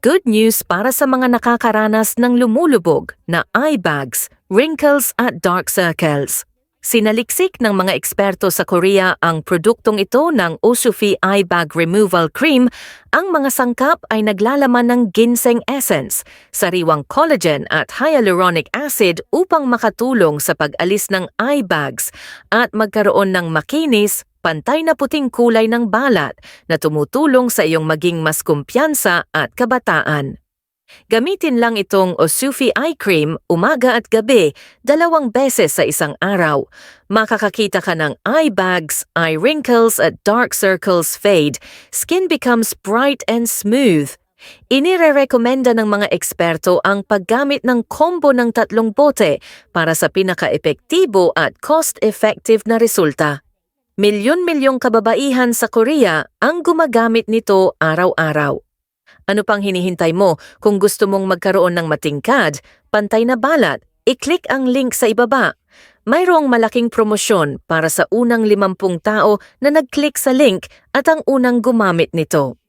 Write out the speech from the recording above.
Good news para sa mga nakakaranas ng lumulubog na eye bags, wrinkles at dark circles. Sinaliksik ng mga eksperto sa Korea ang produktong ito ng Osufi Eye Bag Removal Cream. Ang mga sangkap ay naglalaman ng ginseng essence, sariwang collagen at hyaluronic acid upang makatulong sa pag-alis ng eye bags at magkaroon ng makinis, pantay na puting kulay ng balat na tumutulong sa iyong maging mas kumpiyansa at kabataan. Gamitin lang itong Osufi Eye Cream umaga at gabi, 2 beses sa isang araw. Makakakita ka ng eye bags, eye wrinkles at dark circles fade. Skin becomes bright and smooth. Inirerekomenda ng mga eksperto ang paggamit ng combo ng 3 bote para sa pinaka-epektibo at cost-effective na resulta. Milyon-milyong kababaihan sa Korea ang gumagamit nito araw-araw. Ano pang hinihintay mo? Kung gusto mong magkaroon ng matingkad, pantay na balat, i-click ang link sa ibaba. Mayroong malaking promosyon para sa unang 50 tao na nag-click sa link at ang unang gumamit nito.